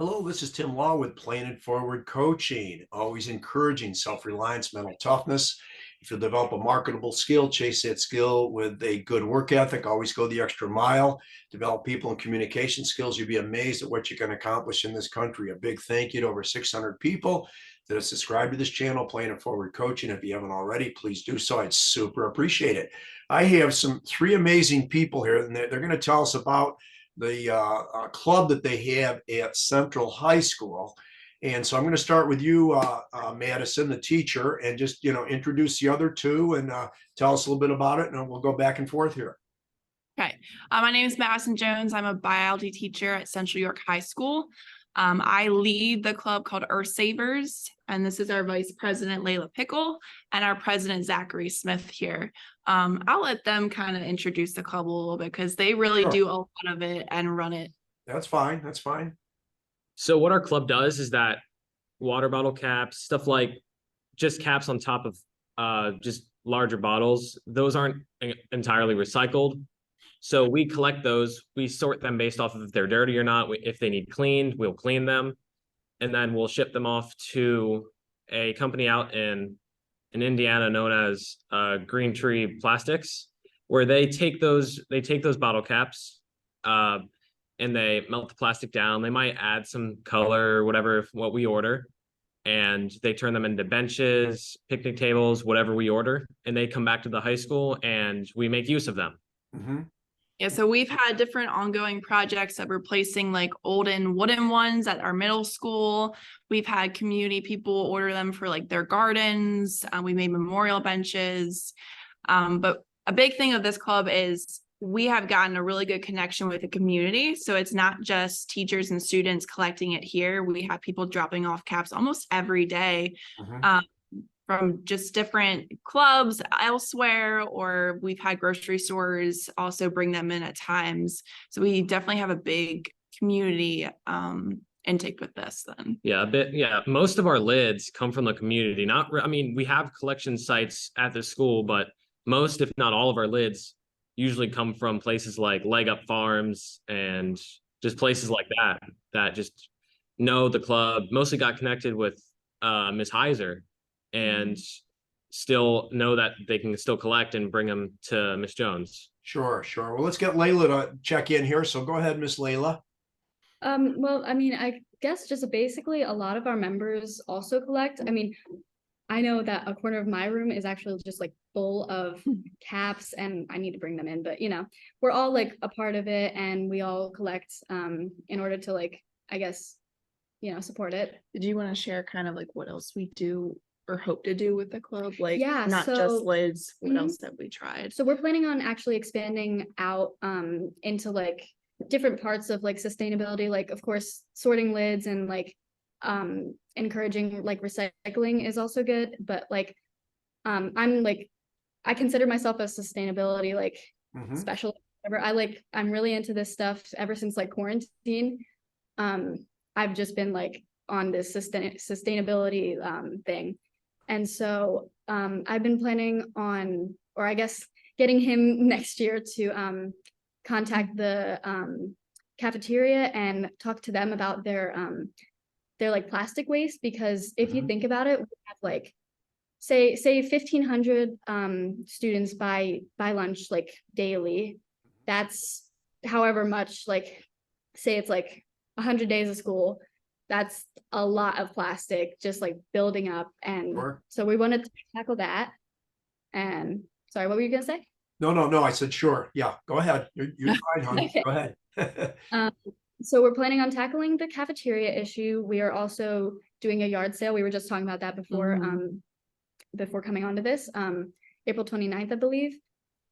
Hello, this is Tim Law with Playing It Forward Coaching, always encouraging self-reliance, mental toughness. If you'll develop a marketable skill, chase that skill with a good work ethic, always go the extra mile, develop people and communication skills. You'll be amazed at what you can accomplish in this country. A big thank you to over 600 people that have subscribed to this channel, Playing It Forward Coaching. If you haven't already, please do so. I'd super appreciate it. I have three amazing people here, and they're going to tell us about the club that they have at Central High School. And so I'm going to start with you, Madison, the teacher, and just, introduce the other two and tell us a little bit about it. And we'll go back and forth here. Okay. My name is Madison Jones. I'm a biology teacher at Central York High School. I lead the club called Earth Savers, and this is our vice president, Layla Pickel, and our president, Zachary Smith here. I'll let them kind of introduce the club a little bit because they really do a lot of it and run it. That's fine. That's fine. So what our club does is that water bottle caps, stuff like just caps on top of just larger bottles, those aren't entirely recycled. So we collect those, we sort them based off of if they're dirty or not. If they need cleaned, we'll clean them. And then we'll ship them off to a company out in Indiana known as Green Tree Plastics, where they take those bottle caps and they melt the plastic down. They might add some color or whatever, what we order. And they turn them into benches, picnic tables, whatever we order. And they come back to the high school and we make use of them. Mm-hmm. Yeah, so we've had different ongoing projects of replacing like olden wooden ones at our middle school. We've had community people order them for like their gardens. We made memorial benches. But a big thing of this club is we have gotten a really good connection with the community. So it's not just teachers and students collecting it here. We have people dropping off caps almost every day. Mm-hmm. From just different clubs elsewhere, or we've had grocery stores also bring them in at times. So we definitely have a big community intake with this then. Yeah, a bit. Yeah, most of our lids come from the community. We have collection sites at the school, but most, if not all of our lids usually come from places like Leg Up Farms and just places like that just know the club, mostly got connected with Ms. Heiser, and still know that they can still collect and bring them to Miss Jones. Sure. Well, let's get Layla to check in here. So go ahead, Miss Layla. Well, I guess just basically a lot of our members also collect. I know that a corner of my room is actually just like full of caps and I need to bring them in, but we're all like a part of it and we all collect in order to like, I guess, support it. Did you want to share kind of like what else we do or hope to do with the club? Like, not so, just lids, what else have we tried? So we're planning on actually expanding out into like different parts of like sustainability, like of course sorting lids and like encouraging like recycling is also good, but like I'm like, I consider myself a sustainability like specialist. I'm really into this stuff ever since like quarantine. I've just been like on this sustainability thing. And so I've been planning on, or I guess getting him next year to contact the cafeteria and talk to them about their like plastic waste, because if you think about it, we have like say 1,500 students buy lunch like daily. That's however much, like say it's like 100 days of school. That's a lot of plastic just like building up. And so we wanted to tackle that. And sorry, what were you gonna say? No, I said sure. Yeah, go ahead. You're fine, honey. Okay. Go ahead. So we're planning on tackling the cafeteria issue. We are also doing a yard sale. We were just talking about that before before coming onto this, April 29th, I believe.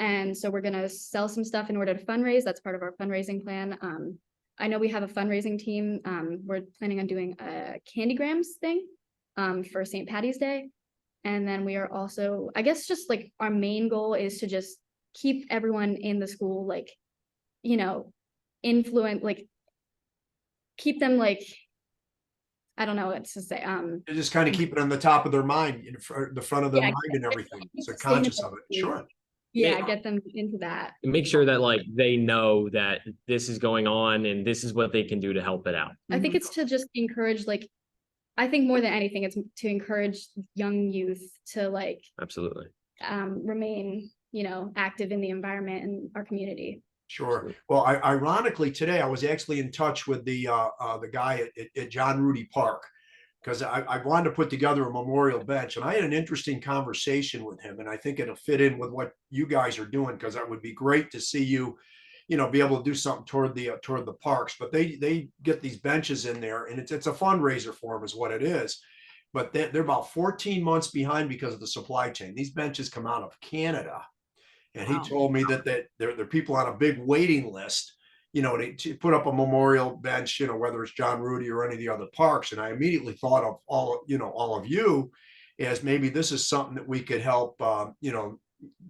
And so we're gonna sell some stuff in order to fundraise. That's part of our fundraising plan. I know we have a fundraising team. We're planning on doing a Candygrams thing for St. Patty's Day. And then we are also, I guess just like our main goal is to just keep everyone in the school, like, influence, like keep them like, I don't know what to say. Just kind of keep it on the top of their mind, in the front of their mind and everything. So conscious of it. Sure. Yeah, get them into that. make sure that like they know that this is going on and this is what they can do to help it out. I think it's to just encourage, like, I think more than anything, it's to encourage young youth to like Absolutely. remain, active in the environment and our community. Sure. Well, ironically, today I was actually in touch with the guy at John Rudy Park, because I wanted to put together a memorial bench, and I had an interesting conversation with him, and I think it'll fit in with what you guys are doing, because that would be great to see you, be able to do something toward the parks. But they get these benches in there, and it's a fundraiser for them, is what it is. But they're about 14 months behind because of the supply chain. These benches come out of Canada. And Wow. he told me that there are people on a big waiting list, to put up a memorial bench, whether it's John Rudy or any of the other parks. And I immediately thought of all of you as maybe this is something that we could help,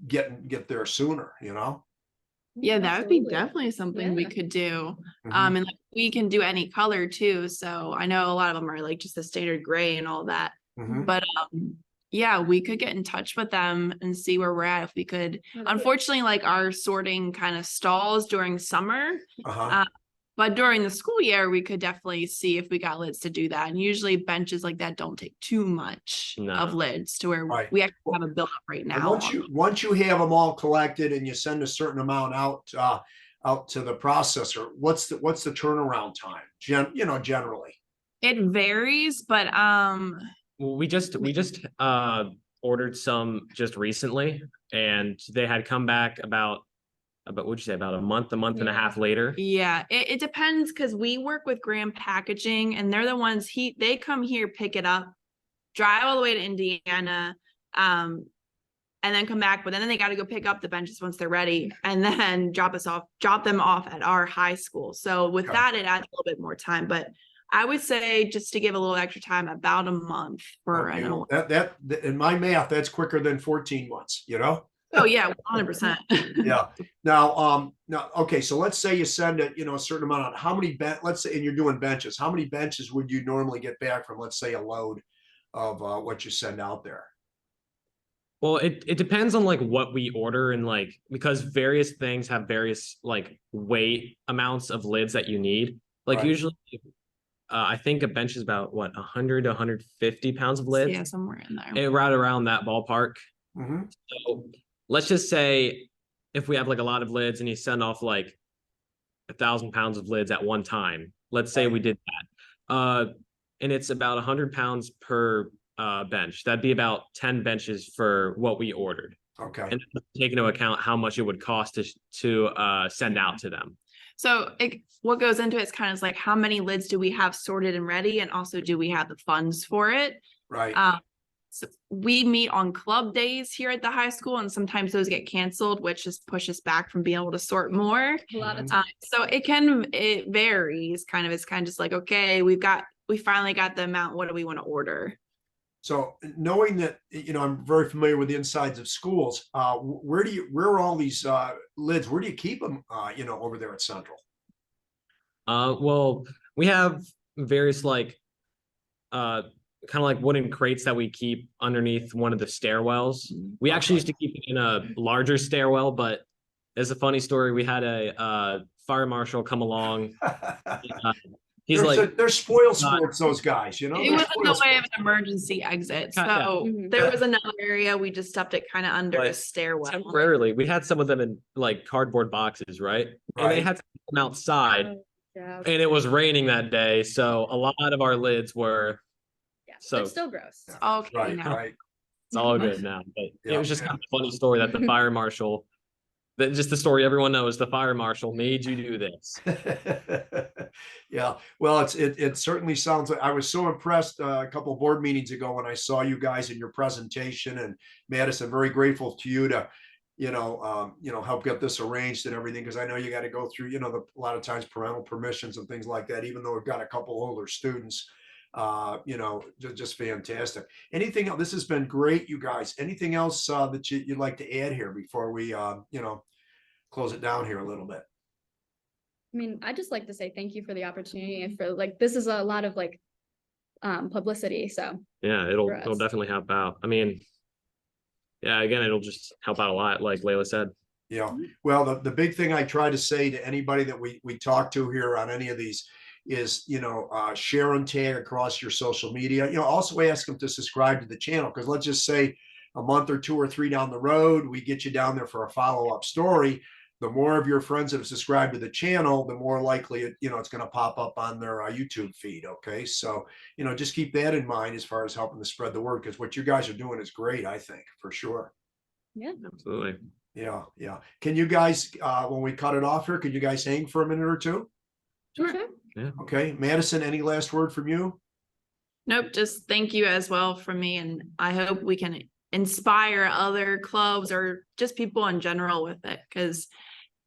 get there sooner, Yeah, that would be Absolutely. definitely something we Yeah. could do. Mhm. And like we can do any color too. So I know a lot of them are like just the standard gray and all that. Mhm. But yeah, we could get in touch with them and see where we're at if we could. Unfortunately, like our sorting kind of stalls during summer. Uh-huh. But during the school year, we could definitely see if we got lids to do that. And usually benches like that don't take too much No. of lids to where Right. we actually have a build up right And now. once you have them all collected and you send a certain amount out to the processor, what's the turnaround time? Generally. It varies, but Well, we just ordered some just recently, and they had come back about what'd you say, about a month and a Yeah. half later. yeah, it depends because we work with Graham Packaging and they're the ones they come here, pick it up, drive all the way to Indiana, and then come back. But then they got to go pick up the benches once they're ready and then drop them off at our high school. So with Okay. that, it adds a little bit more time. But I would say just to give a little extra time, about a month for Okay, an well, that in my math, that's quicker than 14 months, Oh yeah, 100%. Yeah. Now, okay. So let's say you send it, a certain amount out. How many let's say, and you're doing benches, how many benches would you normally get back from, let's say, a load of what you send out there? Well, it depends on like what we order, and like because various things have various like weight amounts of lids that you need. Like Right. usually, I think a bench is about what 100 to 150 pounds of lids. Yeah, somewhere in there. Right around that ballpark. Mm-hmm. So let's just say if we have like a lot of lids and you send off like 1,000 pounds of lids at one time. Let's say we did that. And it's about 100 pounds per bench. That'd be about 10 benches for what we ordered. Okay. And take into account how much it would cost to send out to them. So what goes into it is kind of like how many lids do we have sorted and ready, and also do we have the funds for it? Right. So we meet on club days here at the high school, and sometimes those get canceled, which just pushes back from being able to sort more. A lot of Mhm. times. So it varies kind of. It's kind of just like, okay, we finally got the amount. What do we want to order? So knowing that, I'm very familiar with the insides of schools, where are all these lids? Where do you keep them, over there at Central? Well, we have various like kind of like wooden crates that we keep underneath one of the stairwells. We actually used to keep it in a larger stairwell, but there's a funny story. We had a fire marshal come along. He's they're spoiled sports, those guys, It They're was in the spoiled way of sports. an emergency exit. So Yeah. Mhm. there was another area we just stuffed it kind of under a But stairwell. temporarily, we had some of them in like cardboard boxes, right? And they Right. had them outside, Yeah. and it was raining that day, so a lot of our lids were. Yeah. So- It's still gross. Okay, Right, now. right. It's all good now, but Yeah. it was just kind of a funny story that the fire marshal. Just the story everyone knows. The fire marshal made you do this. Yeah, well, it certainly sounds like I was so impressed a couple of board meetings ago when I saw you guys in your presentation, and Madison, very grateful to you to, help get this arranged and everything, because I know you got to go through, a lot of times parental permissions and things like that, even though we've got a couple older students. Just fantastic. Anything else? This has been great, you guys. Anything else that you'd like to add here before we, close it down here a little bit? I mean, I just like to say thank you for the opportunity and for like, this is a lot of like publicity. So Yeah, For it'll us. definitely help out. I mean, yeah, again, it'll just help out a lot, like Layla said. Yeah. Well, the big thing I try to say to anybody that we talk to here on any of these is, share and tag across your social media. Also ask them to subscribe to the channel, because let's just say a month or 2 or 3 down the road, we get you down there for a follow-up story. The more of your friends that have subscribed to the channel, the more likely it's going to pop up on their YouTube feed. Okay. So, just keep that in mind as far as helping to spread the word, because what you guys are doing is great, I think, for sure. Absolutely. Yeah, yeah. Can you guys, when we cut it off here, can you guys hang for a minute or two? Sure. Yeah. Okay, Madison, any last word from you? Nope, just thank you as well from me. And I hope we can inspire other clubs or just people in general with it, because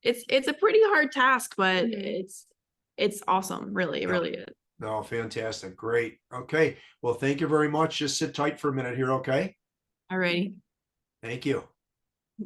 it's a pretty hard task, but it's awesome. Really, it really is. No, fantastic. Great. Okay. Well, thank you very much. Just sit tight for a minute here, okay? Alrighty. Thank you.